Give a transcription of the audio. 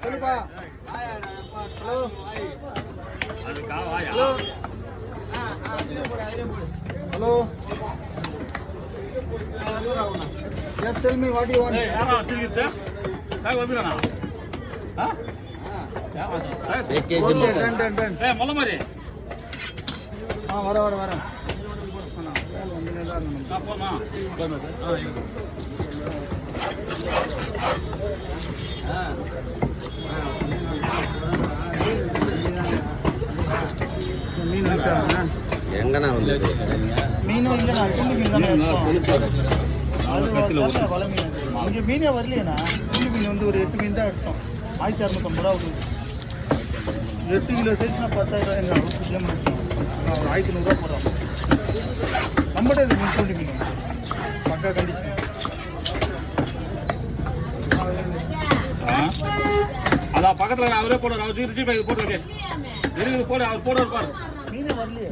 சொல்லுப்பா. Hello hello hello. Just tell me what you want. வரேன். எங்கண்ணா வந்து மீனும் இல்லைண்ணா, துண்டு மீன் தானே இங்கே மீனே வரலையேண்ணா. துண்டு மீன் வந்து ஒரு 8 மீன் தான் எடுத்தோம். 1650 ரூபா கொடுக்கும். 8 கிலோ சைஸ்னா 10,000 எங்கள் ஒரு 1500 போடுறோம். நம்மகிட்ட இது மீன் துண்டு மீன் பக்கா கண்டிஷன். அதான் பக்கத்தில் அவரே போடுறாரு. அவர் போட்டு போடு, அவர் போடுவார் பாரு. மீனே வரலையே.